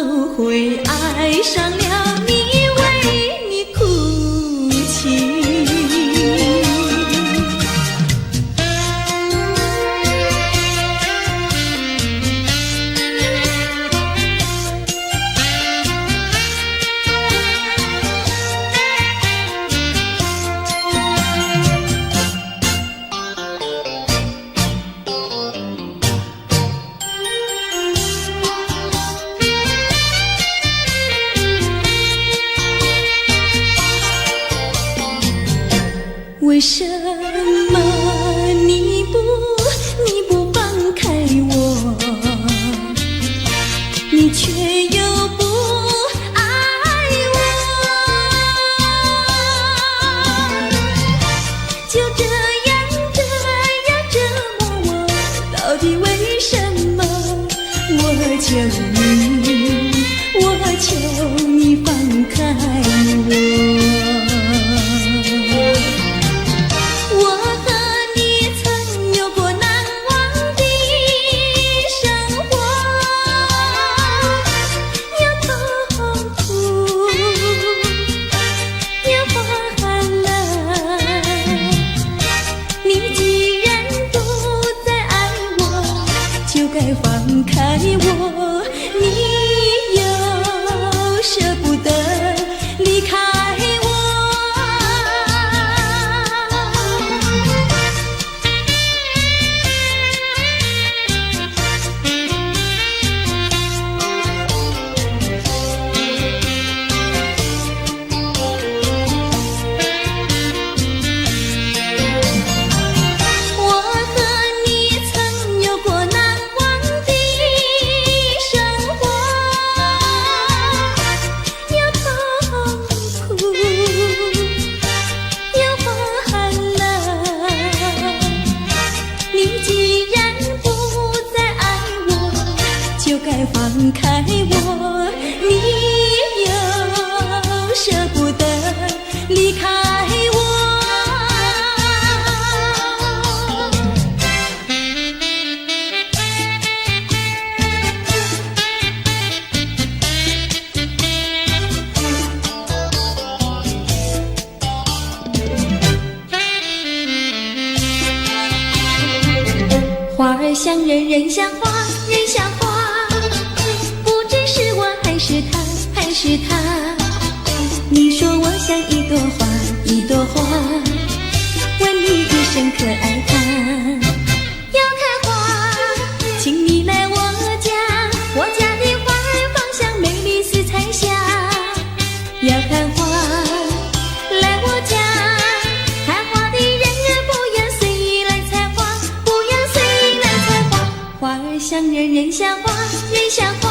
后悔爱上了你，为你哭泣。为什么你不放开我，你却又不爱我？就这样折磨我，到底为什么？我求你放开我。放开我，你又舍不得离开我。放开我，你又舍不得离开我。花儿像人，人像花，人像花。是他，你说我像一朵花，一朵花，问你一声可爱它？要看花，请你来我家，我家的花儿芳香美丽似彩霞。要看花，来我家，看花的人不要随意来采花，不要随意来采花。花儿像人，人像花，人像花。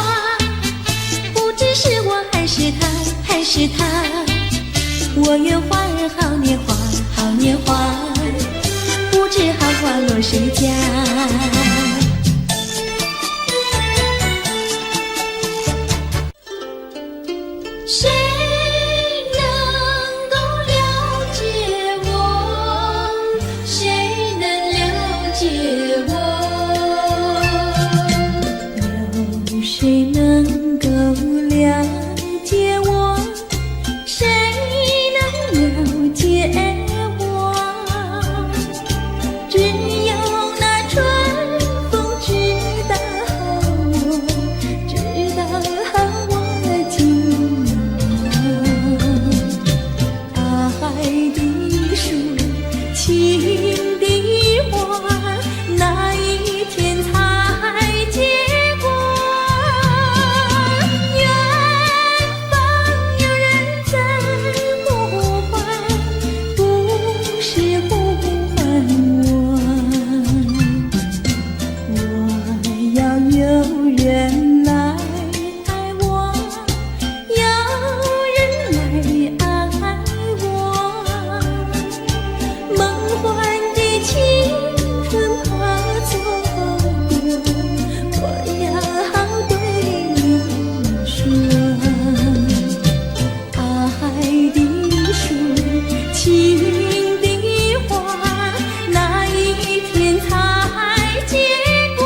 是我还是他，我愿花儿好年华，好年华，不知好花落谁家。谁能够了解我？谁能了解我？有谁能够了解我？谁能了解我？只有那春风知道我，知道我今晚。爱的树，情的花，那一天才结果。人来爱我，有人来爱我，梦幻的青春怕错过，我要对你说，爱的树，情的花，那一天才结果。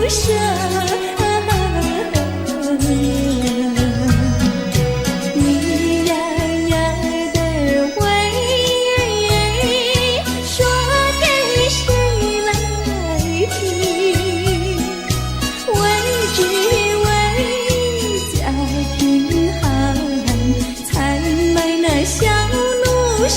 舍。你呀呀的喂，说给谁来听？为只为家贫寒，才卖那小奴舍。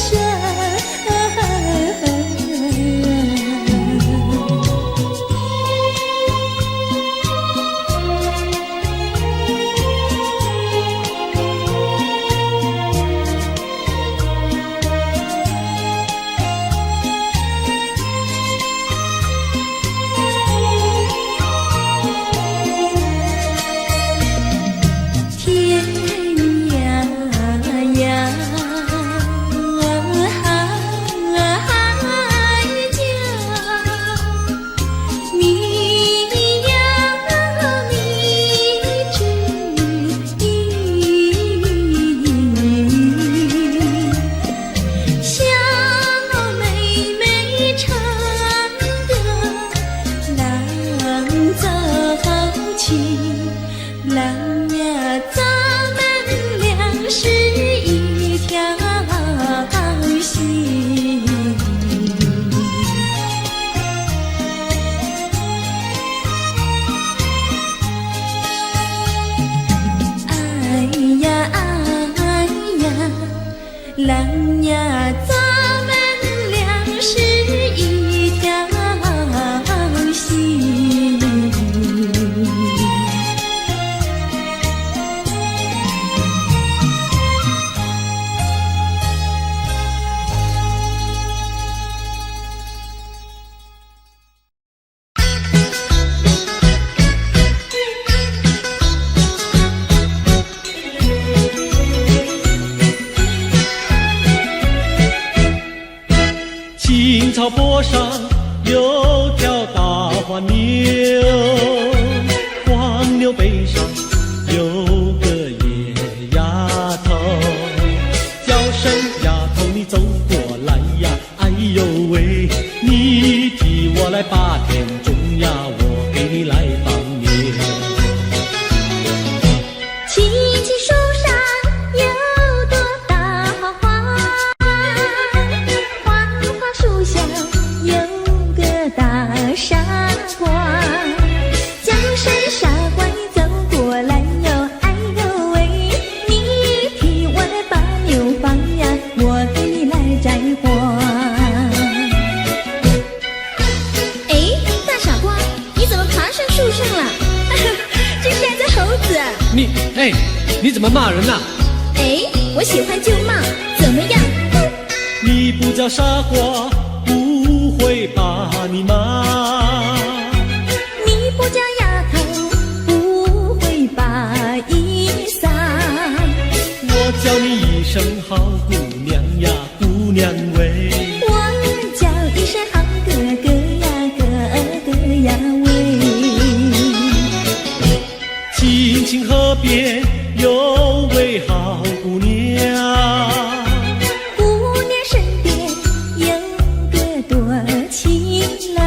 郎呀，咱们俩是一条心。哎呀哎呀，郎呀，咱们俩是一条心。青草坡上有条大黄牛，黄牛背上有个野丫头，叫声丫头你走过来呀，哎呦喂，你替我来把田种呀，我给你来放牛。青青树上有朵大花，花树下有个大傻瓜，叫声傻瓜你走过来哟，哎呦喂，你替我来把牛放呀，我给你来摘花。哎，大傻瓜，你怎么爬上树上了？这是来自猴子。你怎么骂人呐？哎，我喜欢就骂，怎么样？你不叫傻瓜，不会把你骂。你不叫丫头，不会把衣撒。我叫你一声好姑娘呀，姑娘喂。我叫一声好哥哥呀，哥哥呀喂。青青河边有位好姑娘，姑娘身边有个多情郎，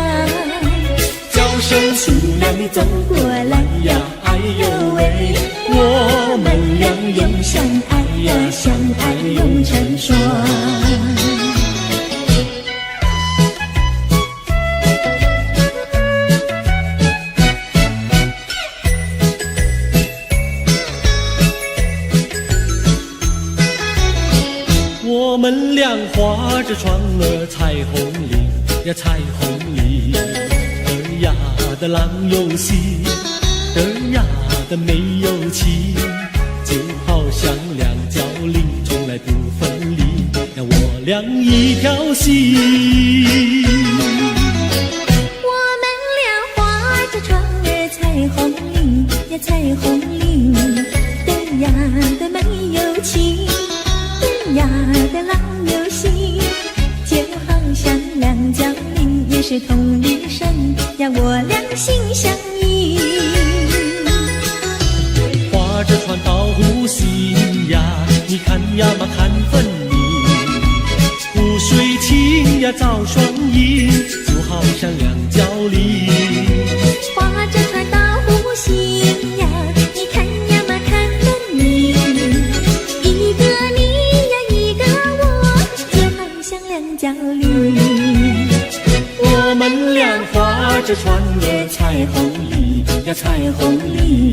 叫声姑娘你走过来呀，哎呦喂，我们俩永相爱呀，相爱永成双。我们俩划着船儿彩虹里呀，彩虹里儿呀的郎有喜，儿呀的没有妻，就好像两角铃从来不分离呀，我俩一条心。我们俩划着船儿彩虹里呀，彩虹里儿呀的没有妻，儿呀的郎有喜，就好像两角铃也是同一声呀，我俩心相依。划着船到湖心呀，你看呀嘛看分明，湖水清呀照双影，就好像两角铃。划着船呀彩虹里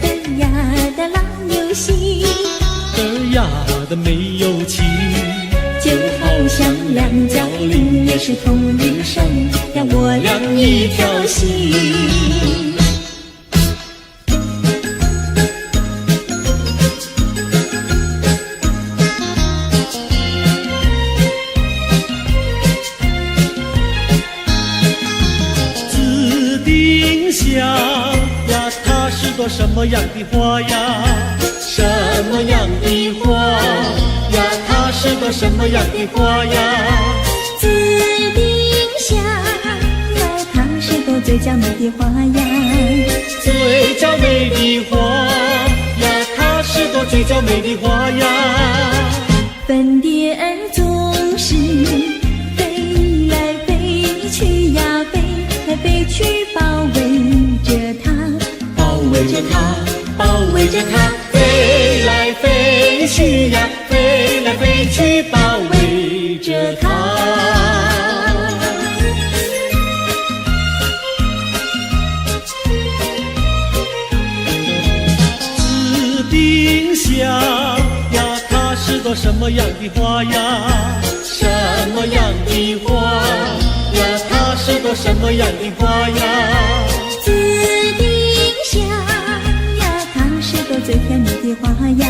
的呀的老游戏，的呀的没有情，就好像两角铃也是同日生，呀我俩一条心。什么样的花呀？什么样的花呀？它是朵什么样的花呀？紫丁香呀，它是朵最娇美的花呀。最娇美的花呀，它是朵最娇美的花呀。粉蝶儿总是飞来飞去呀，飞来飞去包围着它。包围着它，包围着它，飞来飞去呀，飞来飞去，包围着它。紫丁香呀，它是朵什么样的花呀？什么样的花呀？它是朵什么样的花呀？紫丁香呀，它是朵最甜蜜的花呀。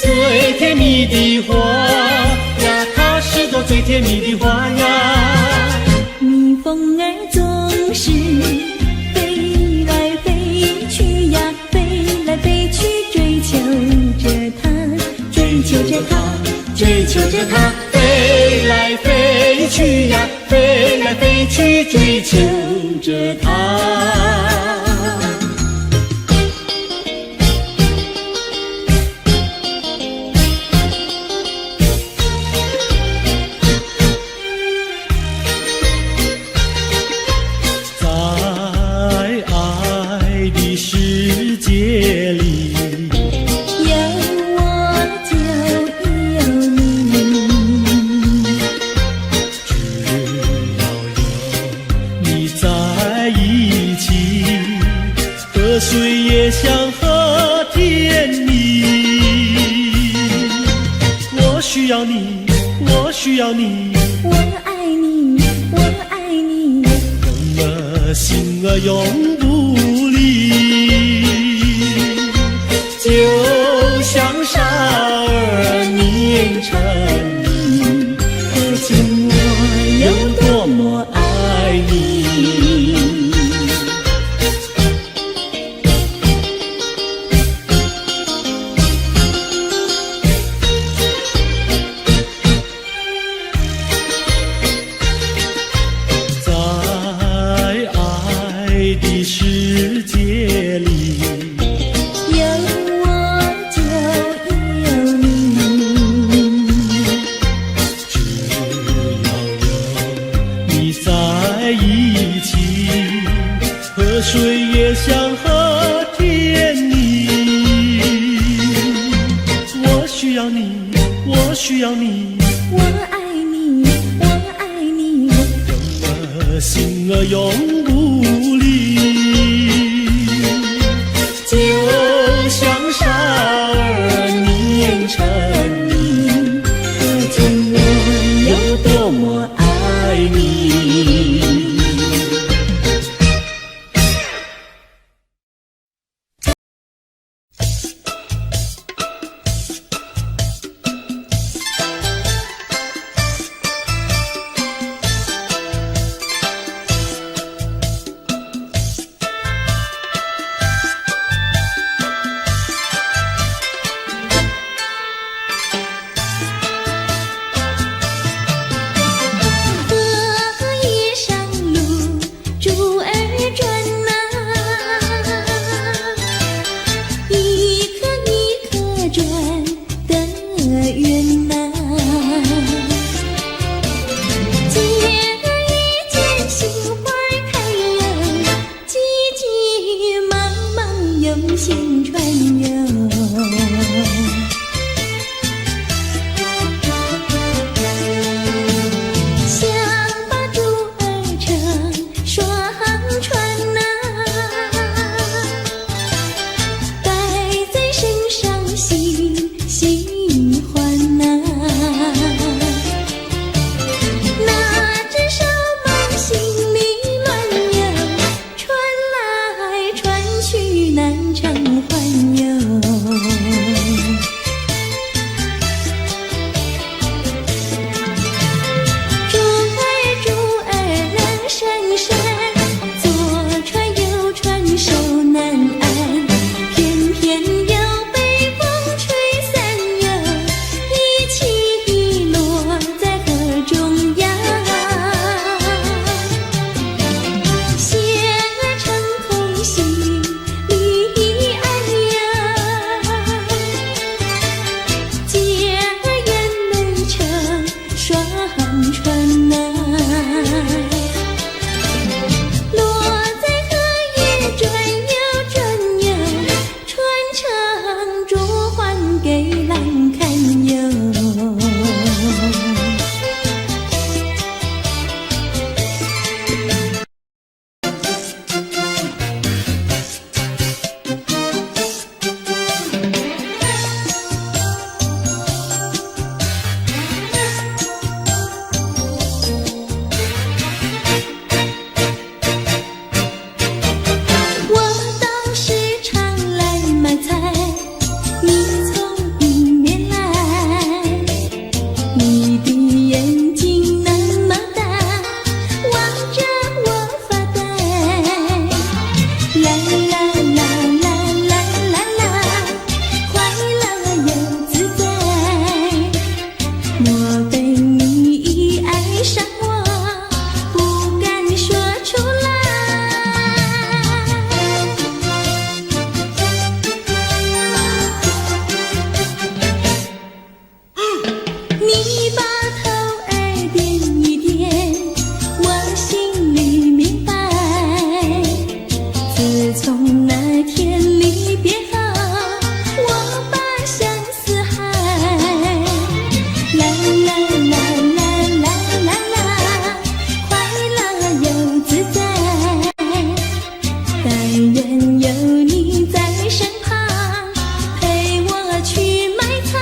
最甜蜜的花呀，它是朵最甜蜜的花呀。蜜蜂儿总是飞来飞去呀，飞来飞去追求着它，追求着它，追求着它，飞来飞去呀，飞来飞去追求着它。香和甜蜜，我需要你，我需要你，我爱你，我爱你，人儿心儿永不离，就像傻儿黏成泥，可见我有多么爱你。水也香和甜蜜，我需要你，我需要你，我爱你，我爱你，人儿心儿永不离，就像傻儿黏成泥，可见我有多么爱你。南城环游。猪儿人山山，坐船游船守南岸，偏偏有北风吹散游，一起遗落在河中央。鞋儿乘风行，离岸游，姐儿眼泪成双船呐，落在河也转悠转悠，船程逐还给郎看哟。我到市场来买菜，你从里面来，你的眼睛那么大，望着我发呆。啦啦啦啦啦啦啦，快乐又自在。莫非你爱上我，不敢说出来？你把头儿点一点，我心里明白。自从那天离别后，我把相思害。啦啦啦啦啦啦啦，快乐又自在。但愿有你在身旁，陪我去买菜。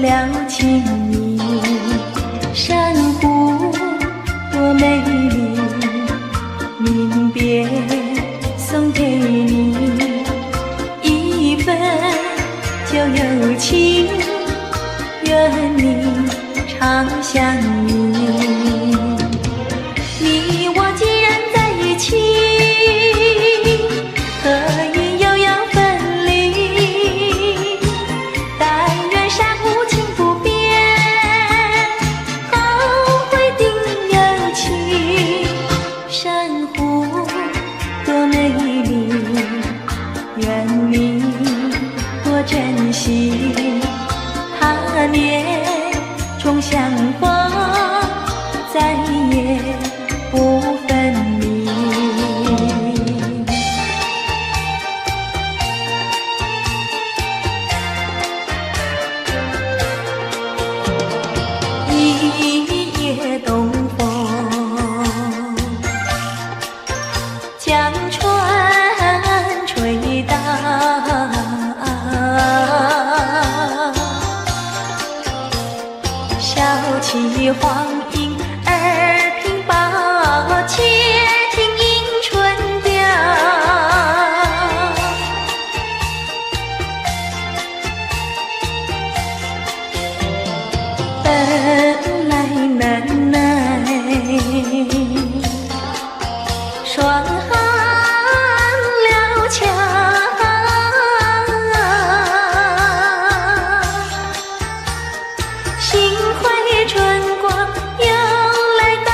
了情意。珊瑚多美丽，临别送给你一份旧友情，愿你常相依。你我既然在一起，何以又要分离？但愿山无情不变，后会定有期。珊瑚多美丽，愿你多珍惜。他年重相逢，再也不分离。一夜东风，将船吹荡，笑起黄莺儿鬓薄，且听迎春调。本来难耐，双行了桥，心怀春光又来倒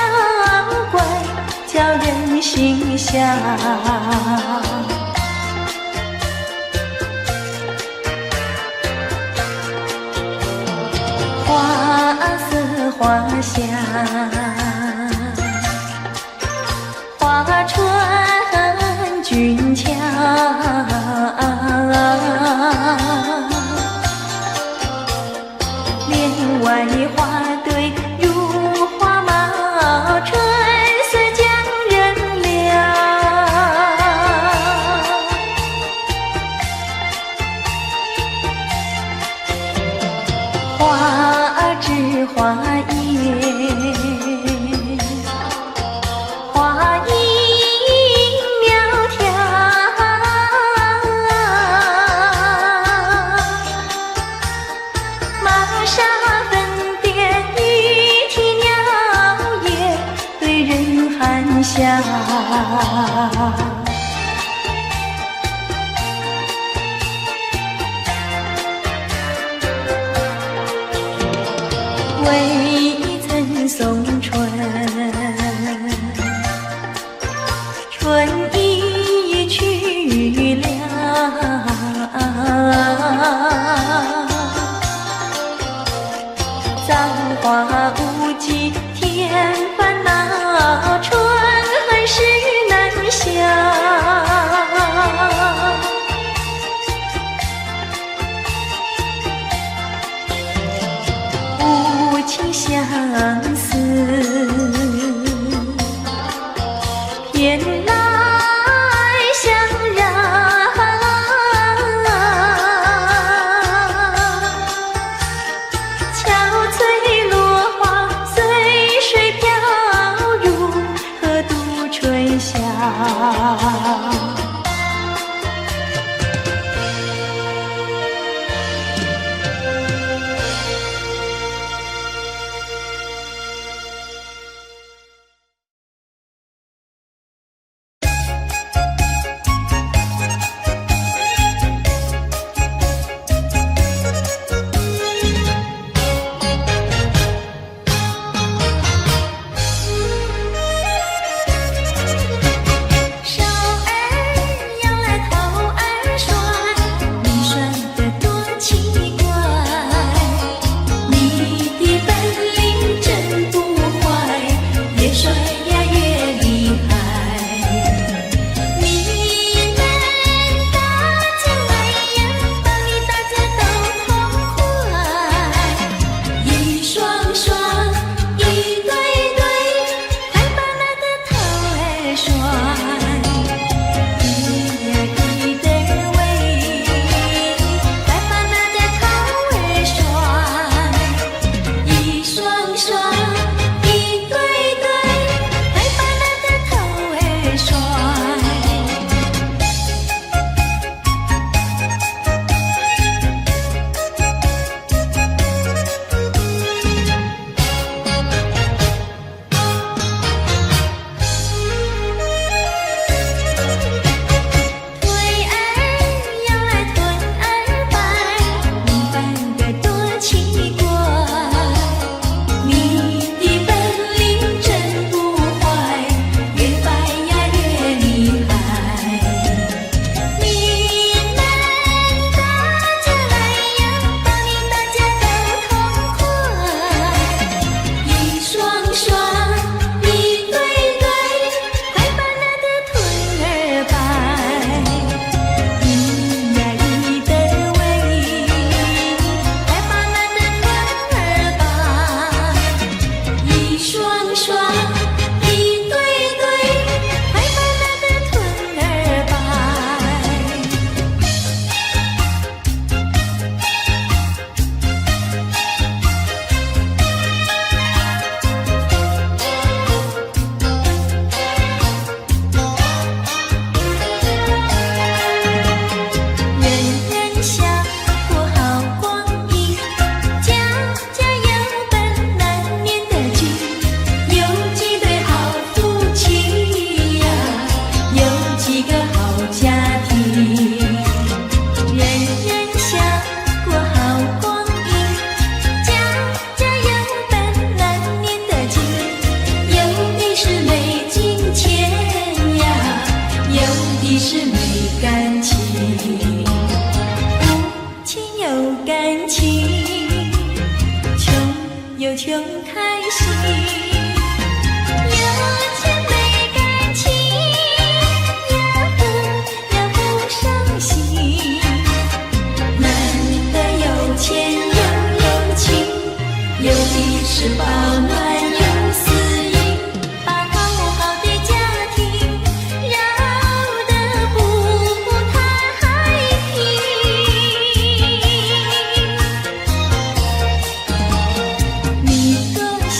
怪，叫人心笑。花色花香，花船俊俏，帘外花堆如花帽，春色将人撩。花枝花叶，花影苗条，玛莎粉点玉啼鸟也对人含笑。未曾送春，春已去了。葬花无忌添烦恼，春恨事难消。无情相就开心，有钱没感情，也不伤心。男的有钱又有情，有的是保暖有私隐，把讨好的家庭绕得不太平。你若想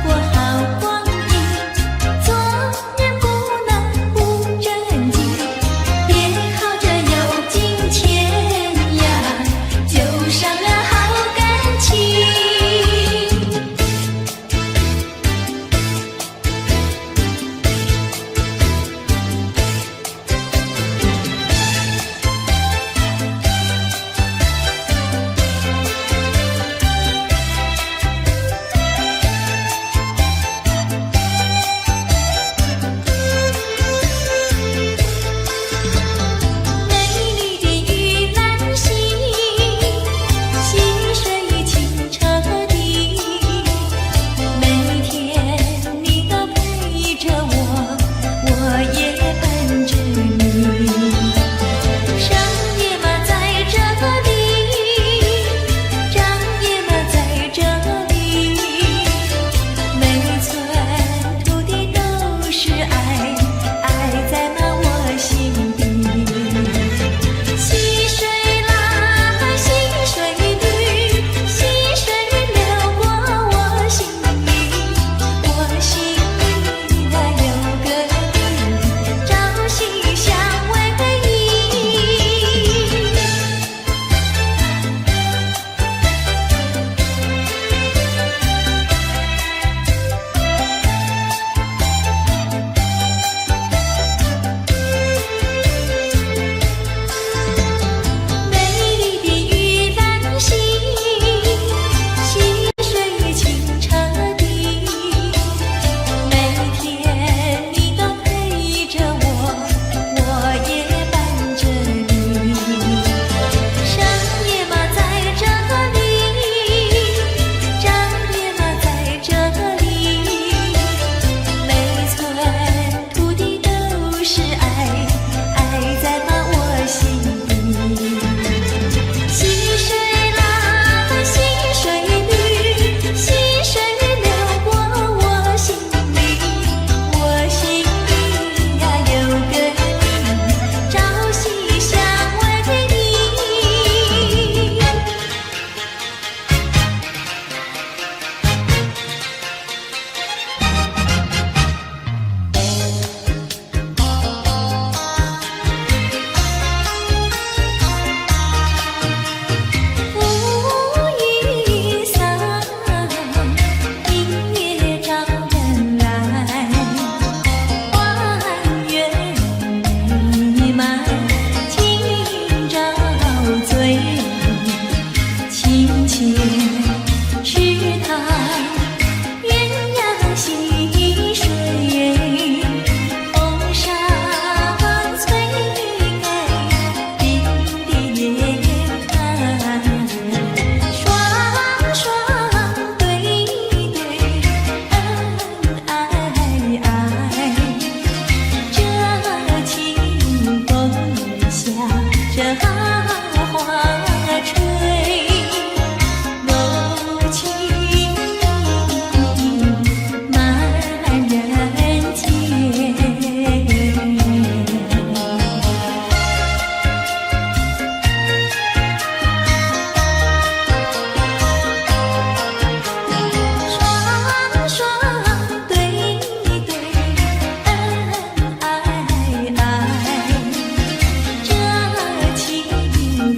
过好光阴，做人不能不正经，别靠着有金钱呀，就伤了好感情。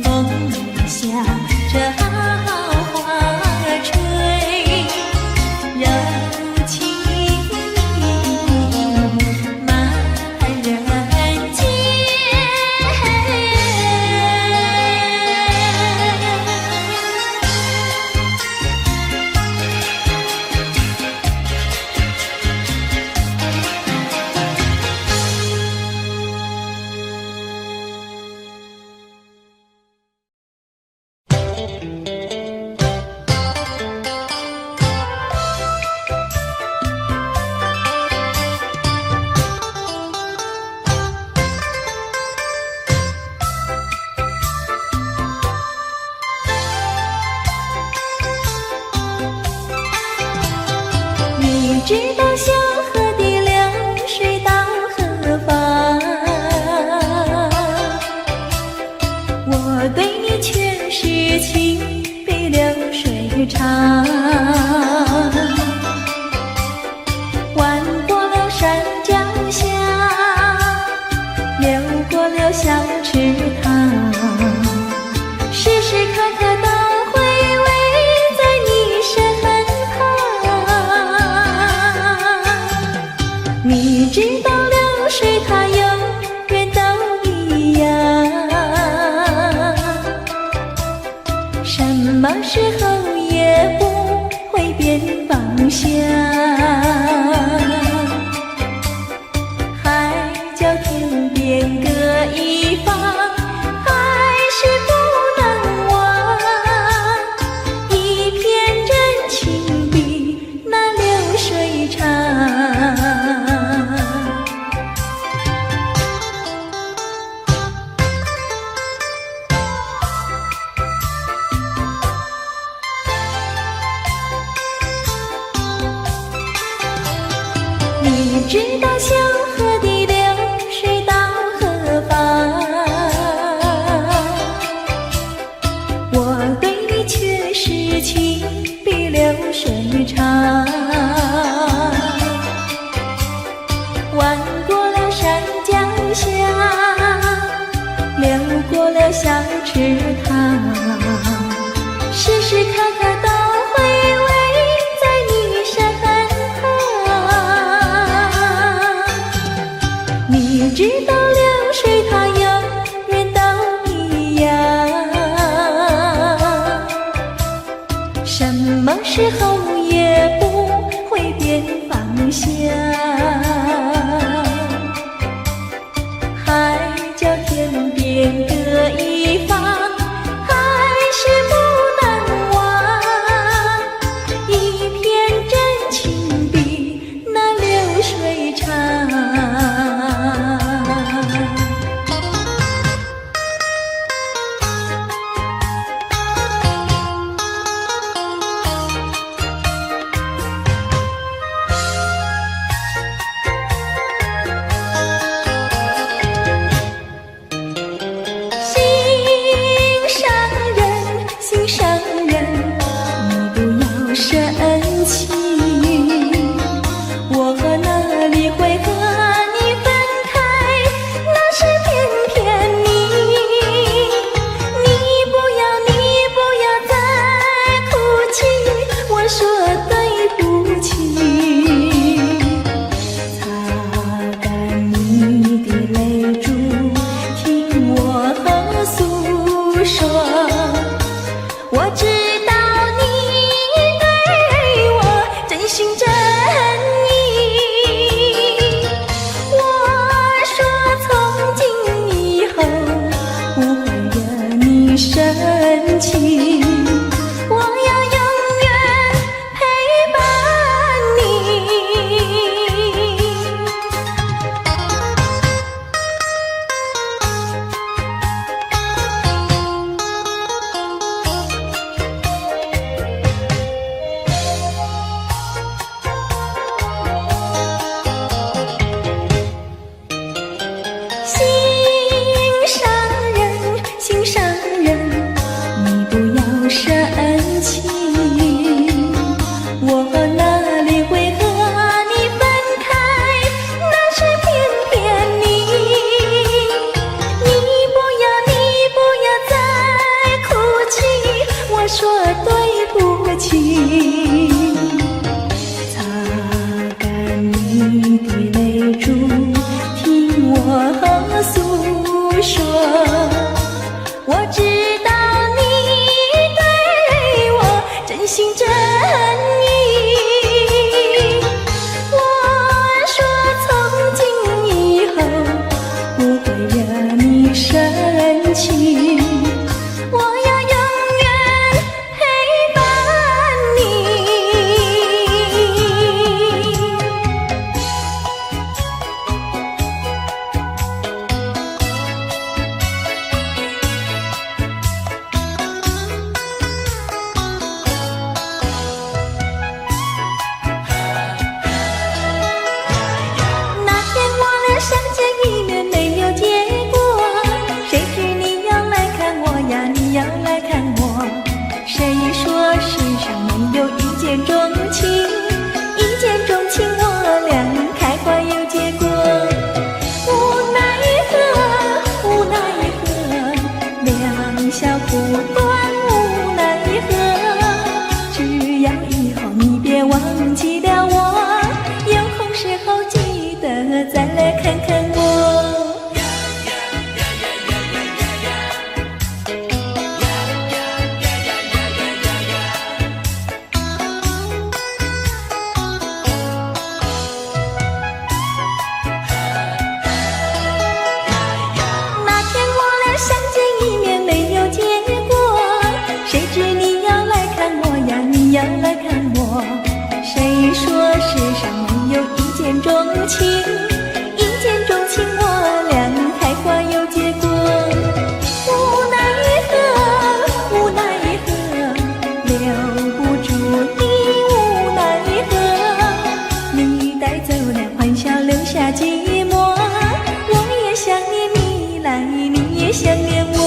风知道小河的流水到何方，我对你却是情比流水长。弯过了山脚下，流过了小池塘，时时刻刻都回味在你身旁。你知道流水它永远都一样，什么时候也不会变方向。海角天边各一方，还是不能忘。一片真情比那流水长。你知道小河的流水到何方，我对你却是情比流水长。弯过了山脚下，流过了小池塘，时时刻刻都回味在你身旁。你知道流水它永远都一样，什么时候也不会变方向。海角天边各一方，还是不能忘。一片真情比那流水长。心上人，你不要生气，我和哪里会和你分开，那是偏偏你。你不要再哭泣，我说对不起。擦干你的泪珠，听我诉说。我知道你对我真心真意，我说从今以后不会惹你生气，我要永远陪伴你。心上人，你不要见钟情，一见钟情我俩开花有结果。无奈何，无奈何，两小苦短无奈何。只要以后你别忘记了我，有空时候记得再来看看我。要来看我，谁说世上没有一见钟情？一见钟情我俩开花有结果。无奈何，无奈何，留不住你无奈何。你带走了欢笑，留下寂寞。我也想念你来，你也想念我。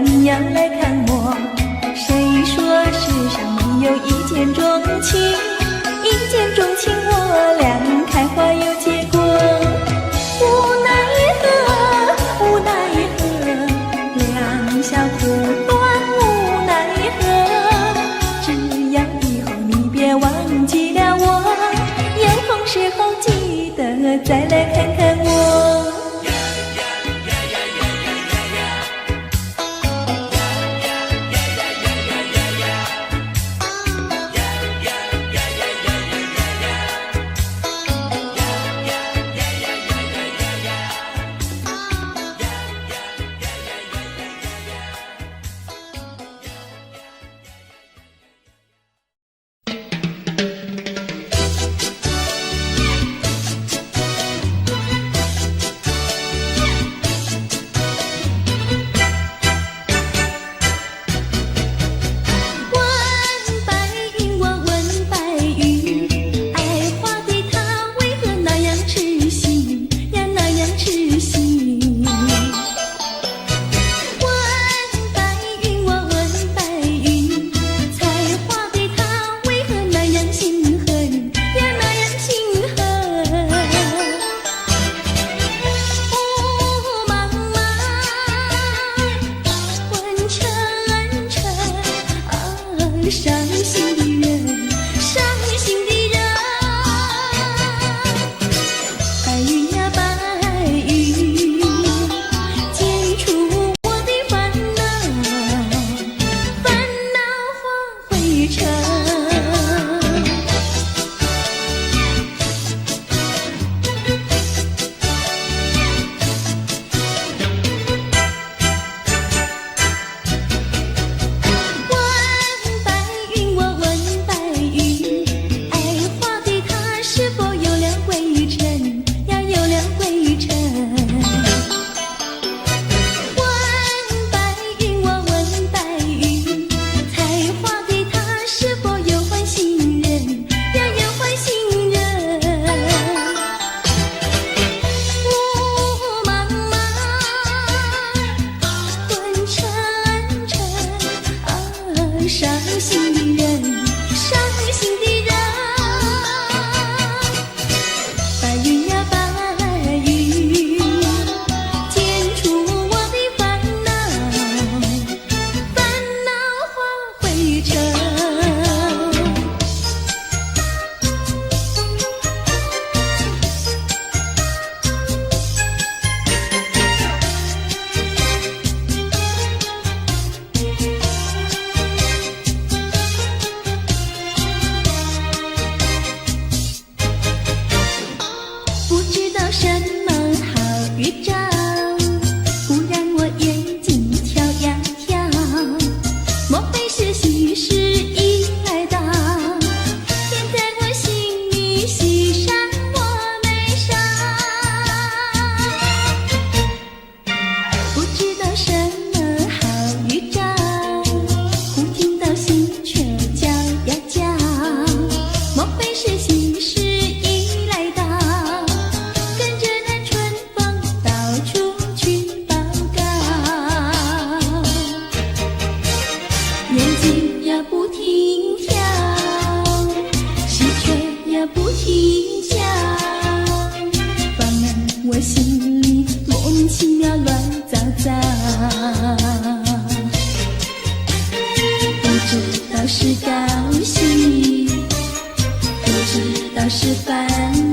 你要来看我，谁说世上没有一见钟情？一见钟情我俩开花有结果。无奈何，无奈何，两小苦短无奈何。只要以后你别忘记了我，有空时候记得再来看看我。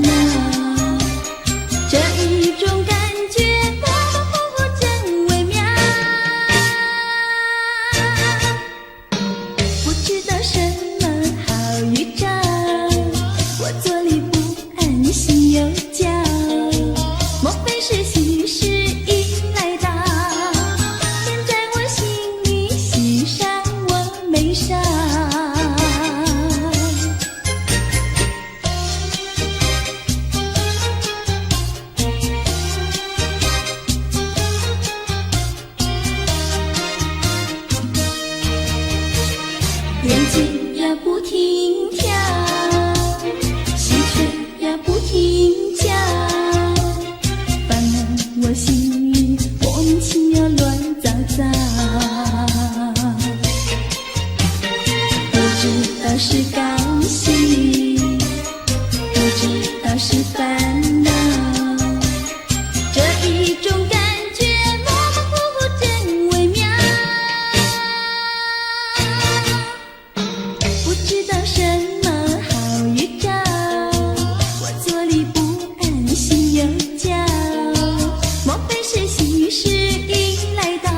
恼。这一种感觉模模糊糊真微妙，不知道什么好预兆，我坐立不安，心又焦，莫非是喜事已来到？天在我心里，喜上我眉梢。眼睛呀不停跳，喜鹊呀不停叫，烦恼我心里莫名其妙乱糟糟。不知道是高兴，不知道是烦恼，这一种感觉模模糊糊真微妙。不知道什么好预兆，我坐立不安，心又焦，莫非是喜事已来到？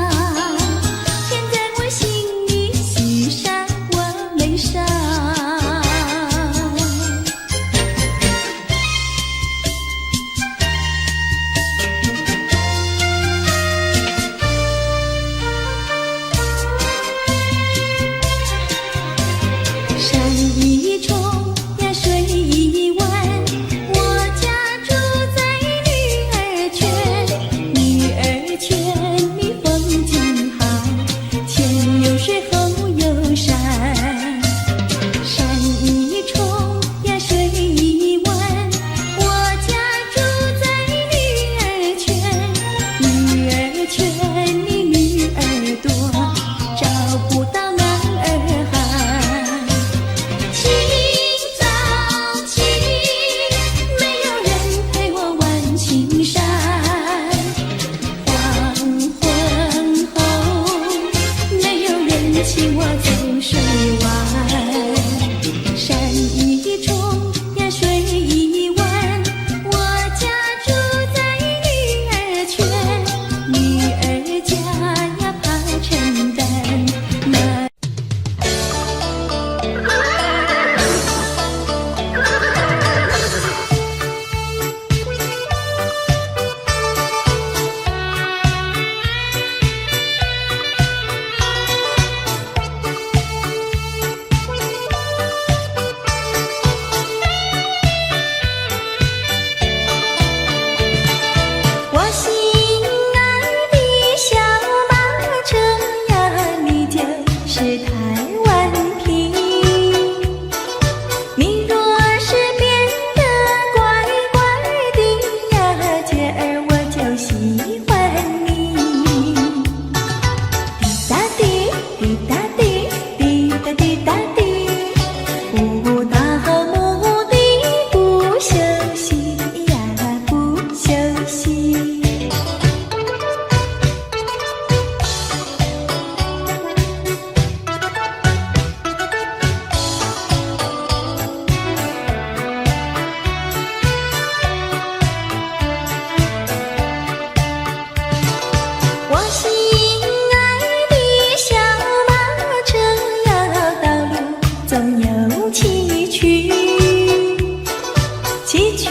天在我心里，喜上我眉梢。山一重呀水一弯，我家住在女儿圈，女儿圈里风景好，前有水后有山。山一重呀水一弯，我家住在女儿圈，女儿圈里女儿多，找不到男儿汉。清早起，没有人陪我玩青山，黄昏后，没有人请我走水湾。山一重呀水一弯，我家住在女儿圈，女儿家呀怕承担那我心爱的小马车呀，你就是台湾瓶。你若是变得乖乖的呀，姐儿我就喜欢你。滴答滴，滴答滴，滴答滴答滴，不到目的不休息呀，不休息。我心爱的小马车呀，道路总有崎岖，崎岖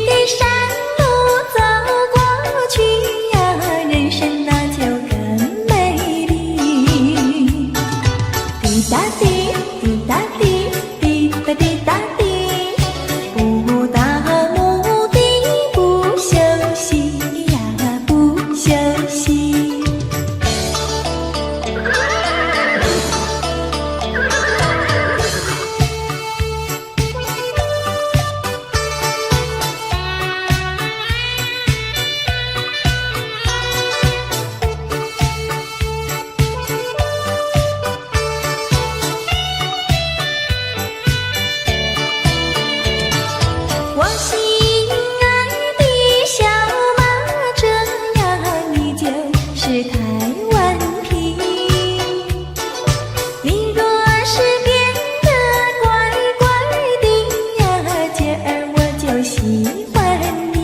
的山路走过去呀，人生那就更美丽。滴答滴，滴答滴，滴答滴答滴，不到目的不休息呀，不休息。喜欢你。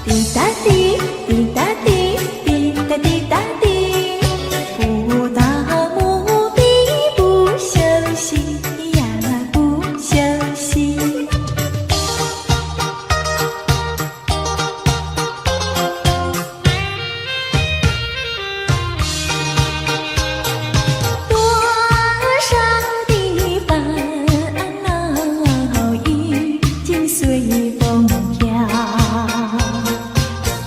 滴答滴，滴答滴，滴答滴答滴，不到目的不休息呀，不休息。多少的烦恼已经随风飘，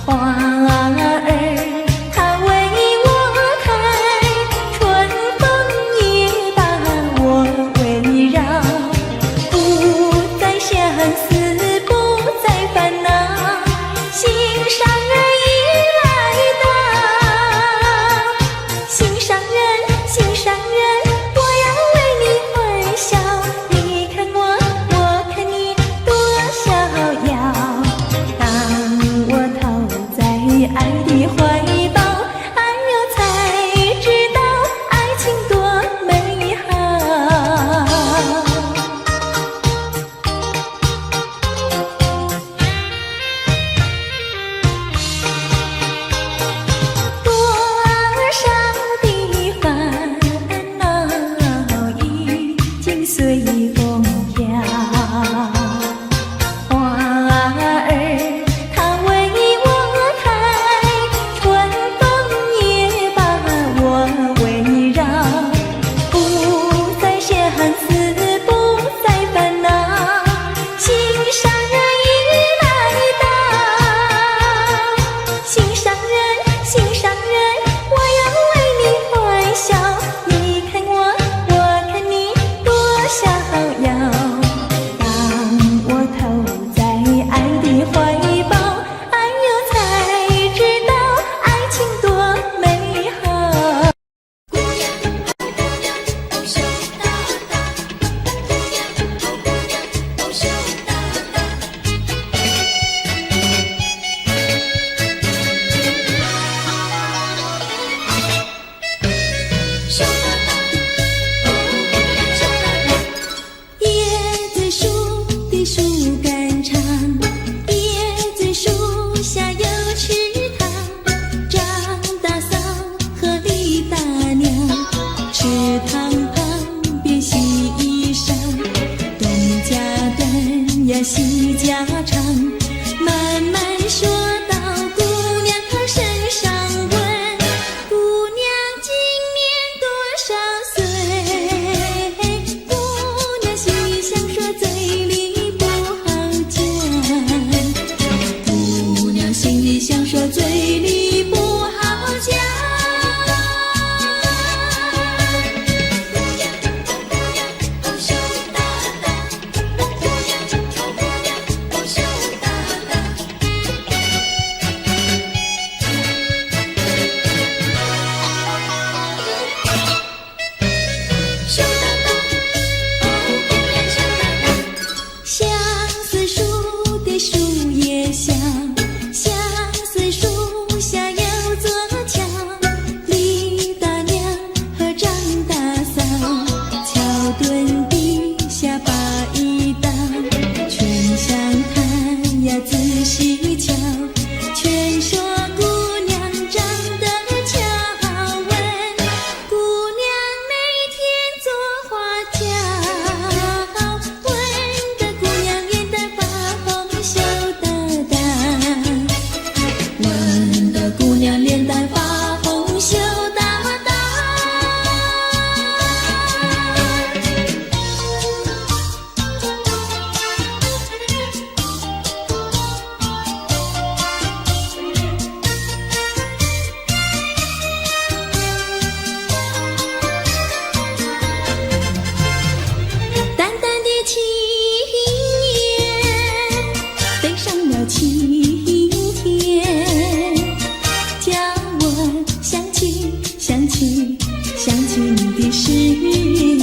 花儿它为我开，春风也把我围绕，不再相思，不再烦恼，心上人已来到，心上人，心上人，我要为你欢笑，你看我，我看你多逍遥。当我投在爱的怀抱，哎呦才知道爱情多美好。多少的烦恼已经随风飘，花儿它为我开，春风也把我围绕，不再相思，不再烦恼，心上人已来到，心上人，心上人，我要为你欢笑，你看我，我看你多逍遥。当我投在爱的怀抱，哎呦才知道爱情多美好。姑娘，好姑娘，红袖大大，姑娘，好姑娘，红袖大大。手大大，哦，姑娘手大大。椰子树的树干长，椰子树下有池塘，张大嫂和李大娘，池塘旁边洗衣裳，东家短呀西家长，慢慢说到姑娘她身上问，姑娘今年多少岁？姑娘心里想说嘴里不好讲，姑娘心里想说嘴里不好讲。姑娘，好姑娘，红袖大大，姑娘，好姑娘，红袖大大。手大大，哦，姑娘手大大。相思树的树叶香，相思树下有座桥，李大娘和张大嫂，桥墩底下把一道，全相看呀仔细瞧，全说姑娘长得巧，问姑娘每天做花轿，问得姑娘脸蛋发红羞答答，问得姑娘脸蛋发红羞答答。淡淡的青叶飞上了青天，叫我想起想起想起你的誓言，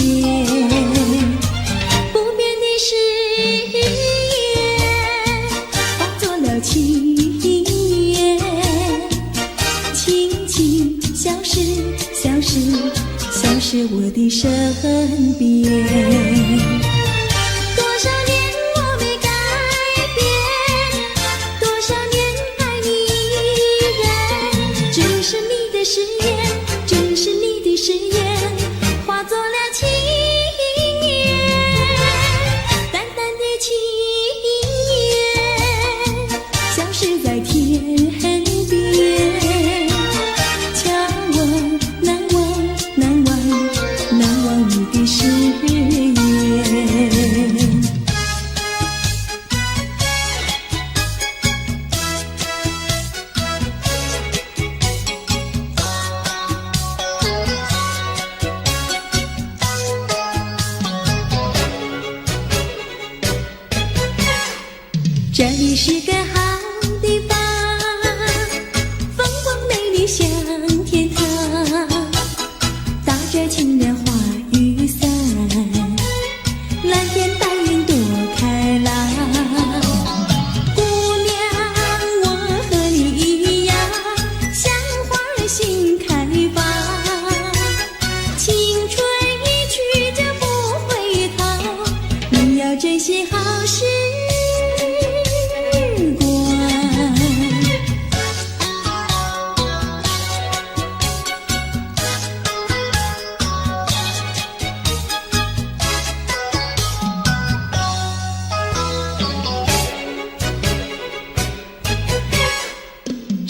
不变的誓言化作了情缘，轻轻消失消失消失我的身边。多少年我没这里是个好地方，风光美丽像天堂，打着情人花雨伞，蓝天白云多开朗。姑娘，我和你一样，像花儿心开放，青春一去就不回头，你要珍惜好时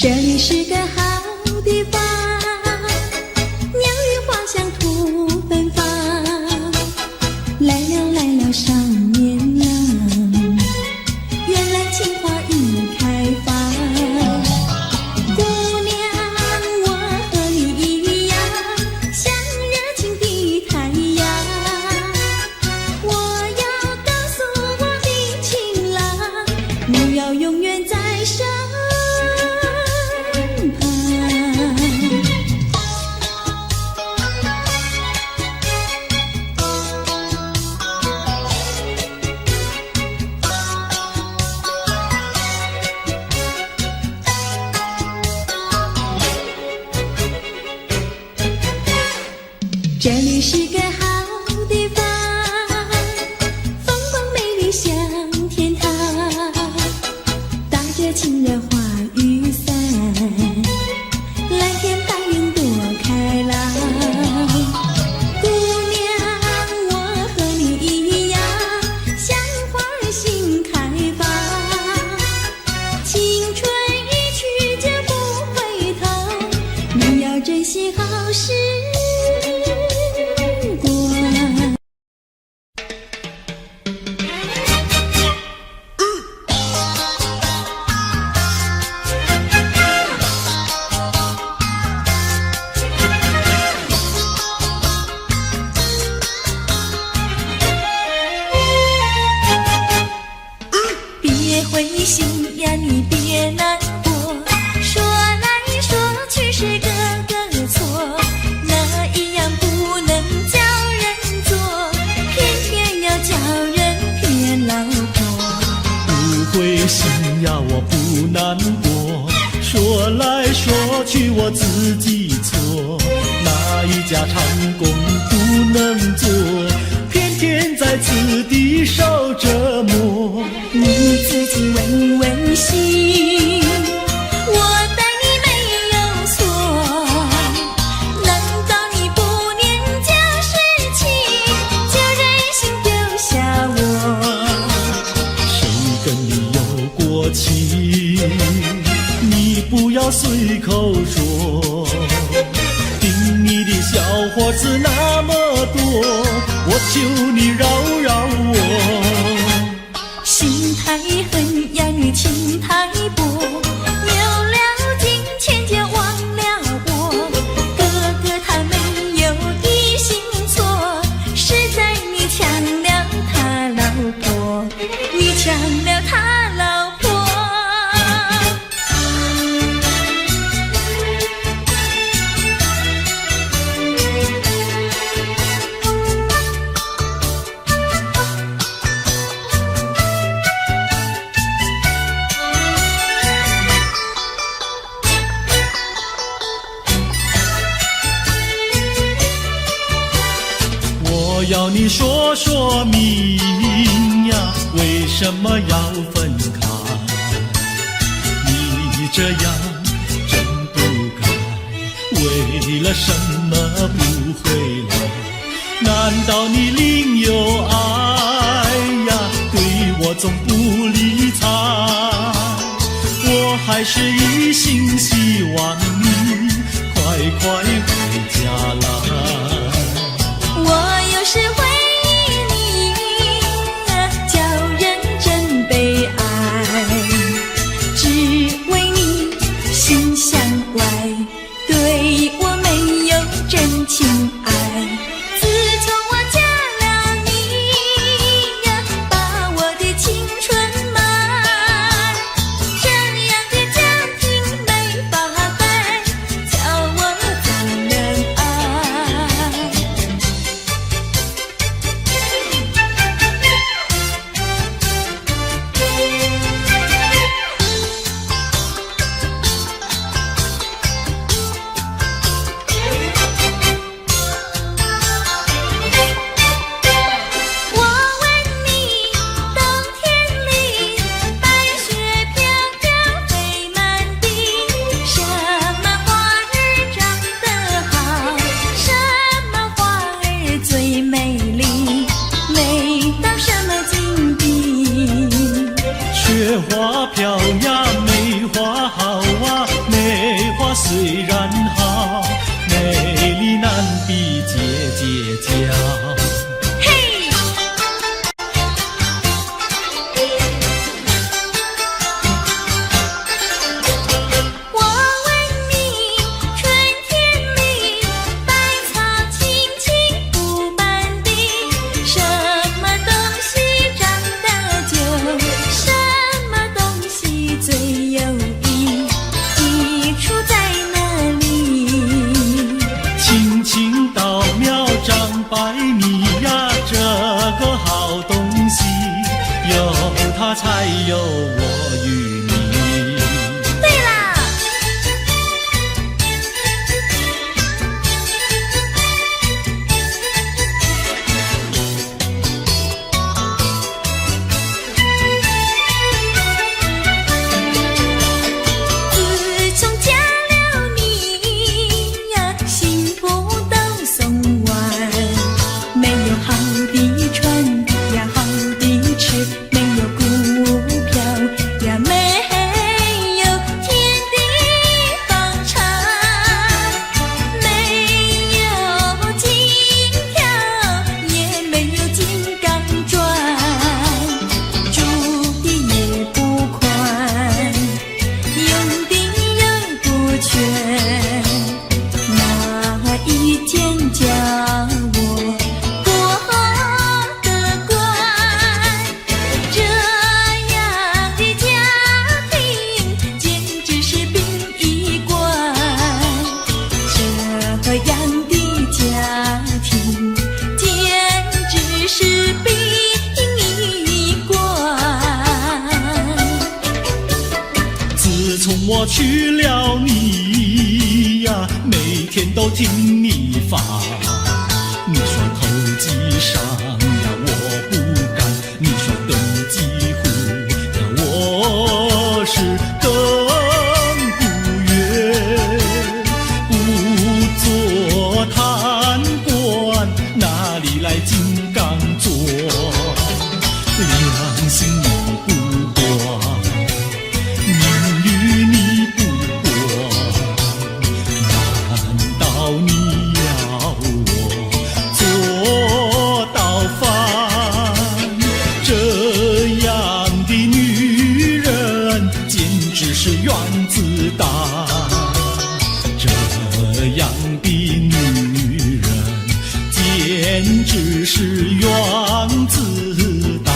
这里是个好地方，鸟语花香吐芬芳，来了来了少年郎，原来情花已开放。姑娘，我和你一样，像热情的太阳，我要告诉我的情郎，你要永远在身这里是个好地方，风光美丽像天堂，打着情人花雨伞，蓝天白云多开朗。姑娘，我和你一样，像花儿心开放，青春一去就不回头，你要珍惜好时灰心呀，你别难过，说来说去是个个错，那一样不能叫人做，偏偏要叫人骗老婆。不灰心呀，我不难过，说来说去我自己错，哪一家长工不能做，偏偏在此地受折磨。你自己问问心，我待你没有错，难道你不念旧事情，就任性丢下我？谁跟你有过情，你不要随口说，听你的小伙子那么多，我求你饶饶我。心太狠呀，你情太薄，留了金钱就忘了我。哥哥他没有一心错，是在你抢了他老婆，你抢了他老婆。我要你说说明呀，为什么要分开？你这样真不该，为了什么不回来？难道你另有爱呀？对我总不理睬，我还是一心希望你快快回家来。我有时回忆你，叫人真悲哀，只为你心向外，对我没有真情爱。自从我嫁了你，把我的青春埋。雪花飘呀，梅花好啊，梅花虽然好，美丽难比姐姐娇。嘿，我问你，春天里百草青青不满地，什么东西长得久，什么东西最有益，益处在哪里？青青稻苗长百米呀，这个好东西，有它才有我与你。对啦，自从嫁了你呀，幸福都送完，没有好的穿呀，好的吃，没有股票呀，没有天地方长，没有金条，也没有金刚钻，住的也不宽，用的又不全，哪一天叫我过得关？这样的家庭简直是殡仪馆，这样的家庭简直是殡仪馆。自从我娶了你呀，每天都听你发。你说投机商呀，我不干；你说登记户呀，我是更不愿。不做贪官，哪里来金刚座？良心你不管，名誉你不管，难道你要我做到饭？这样的女人简直是原子弹，这样的女人简直是原子弹。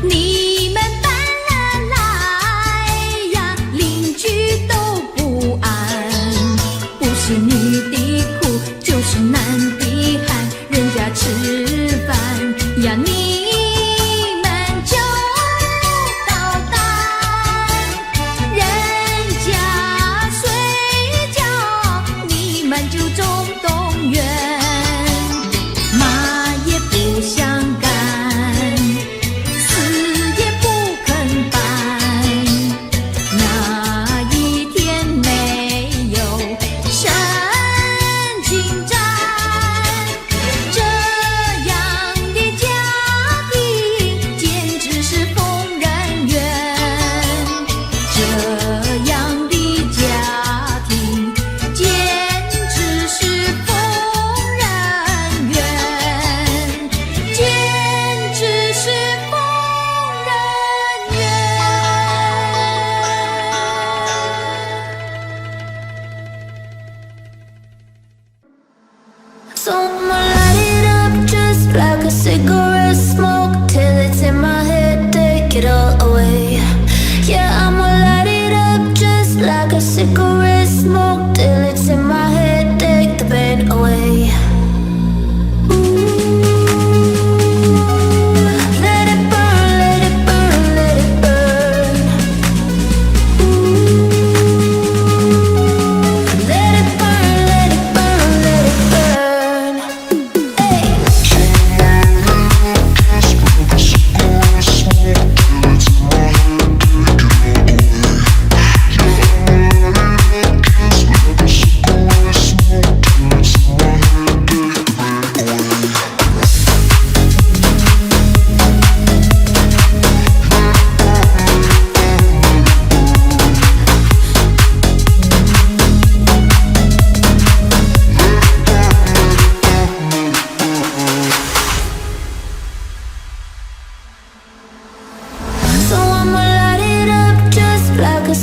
你们搬了来呀，邻居都不安，不是女的苦，就是男的寒，人家吃饭呀，你们就捣蛋，人家睡觉，你们就总动员。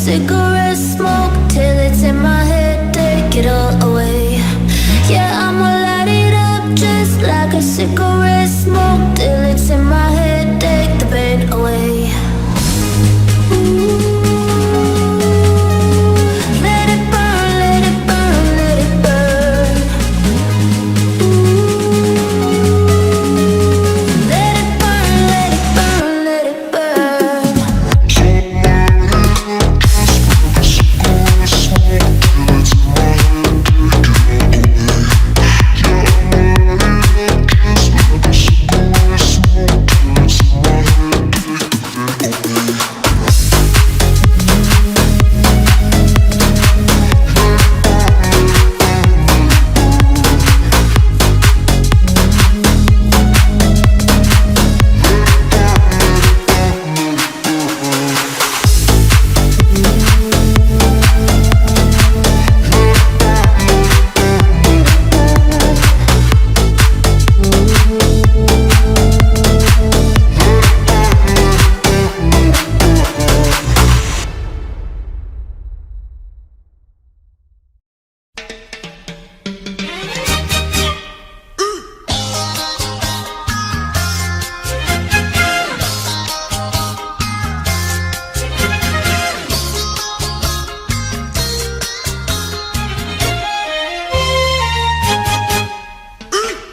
cigarette smoke till it's in my head, take it all away. Yeah, I'ma light it up just like a cigarette smoke till it's in my head, take the pain away. Let it burn, let it burn, let it burn. Let it burn, let it burn, let it burn.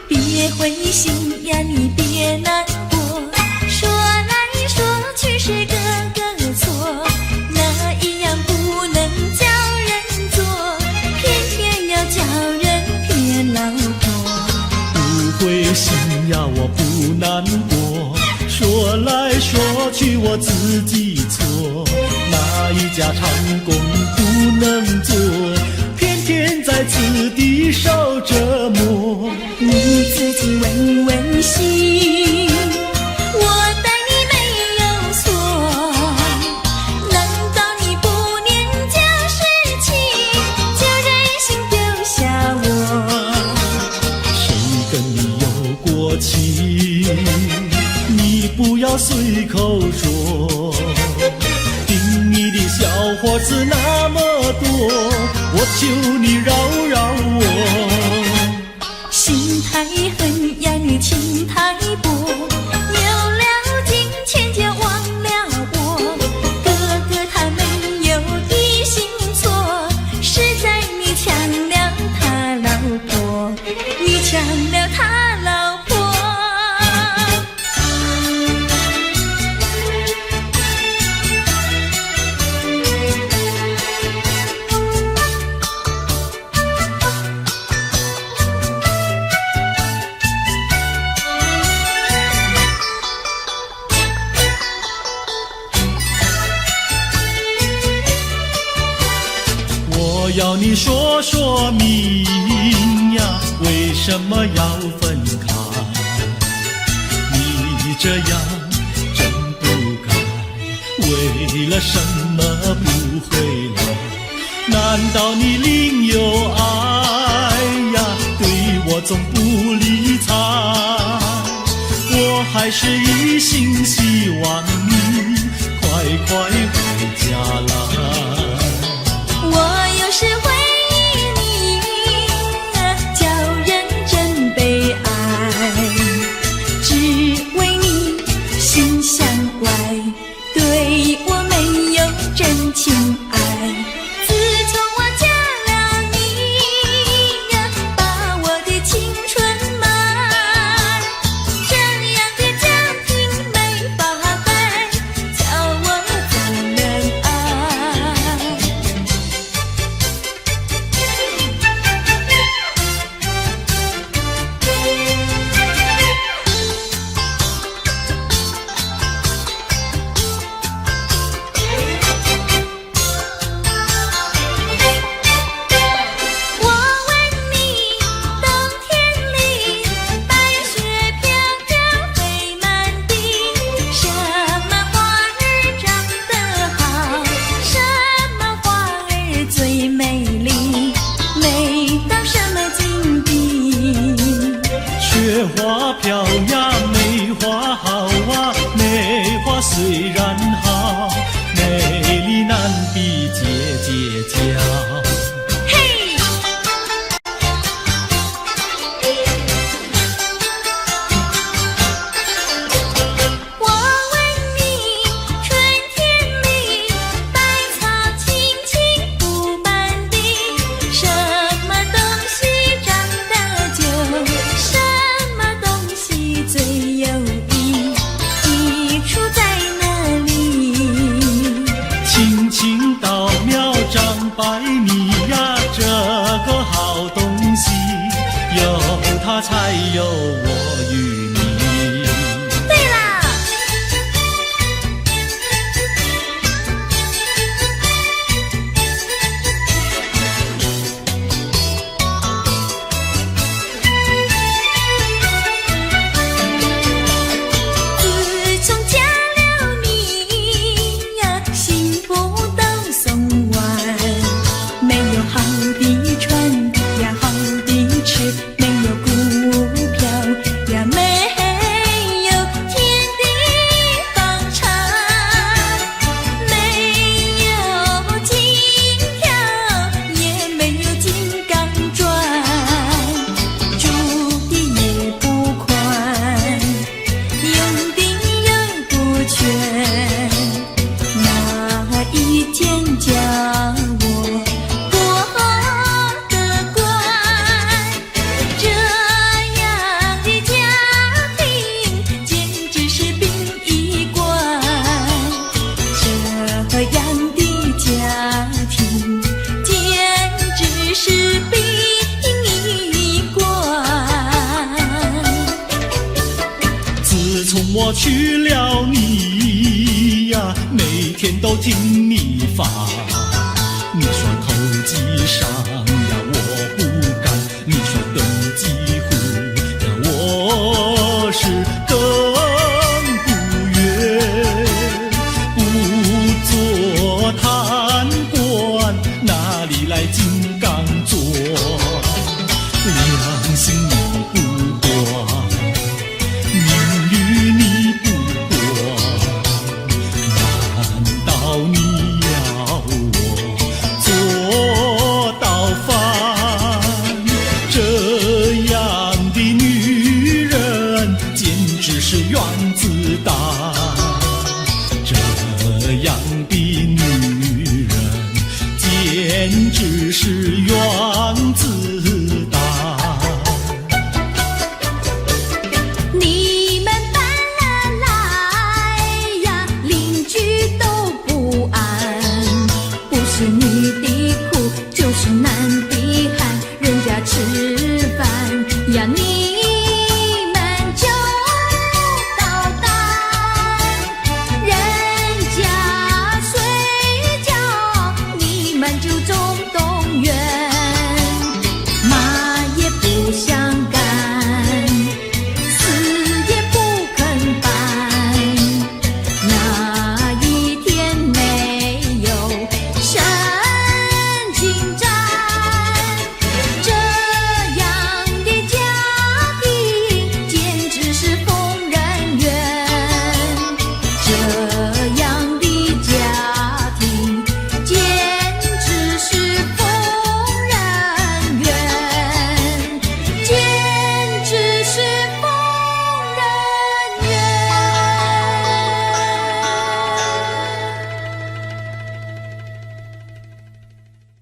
别灰心呀，你别难过，说来说去是个个错，哪一样不能叫人做，偏偏要叫人骗老婆。不灰心呀，我不难过，说来说去我自己错，哪一家长工不能做，偏偏在此地受折磨。你自己问问心，我待你没有错，难道你不念旧事情，就任性丢下我？谁跟你有过情，你不要随口说，听你的小伙子那么多，我求你饶饶我。心太狠呀，你情太薄，有了金钱就忘了我。哥哥他没有一心错，是在你抢了他老婆，你抢了他老婆。我要你说说明呀，为什么要分开？你这样真不该，为了什么不回来？难道你另有爱呀？对我总不理睬，我还是一心希望你快快回家来。我有时会忆你，叫人真悲哀，只为你心向外，对我没有真情爱。自从我嫁了你，把我的青春埋，这样的家庭没法改，叫我怎能爱？雪花飘呀，梅花好啊，梅花虽然好，美丽难比娶了你呀，每天都听你发。你说投机商呀，我不干；你说登记户呀，我是更不愿。不做贪官，哪里来金刚座？良心你不管，名誉你不管，难道你要我做到饭？这样的女人简直是原子弹，这样的女人简直是原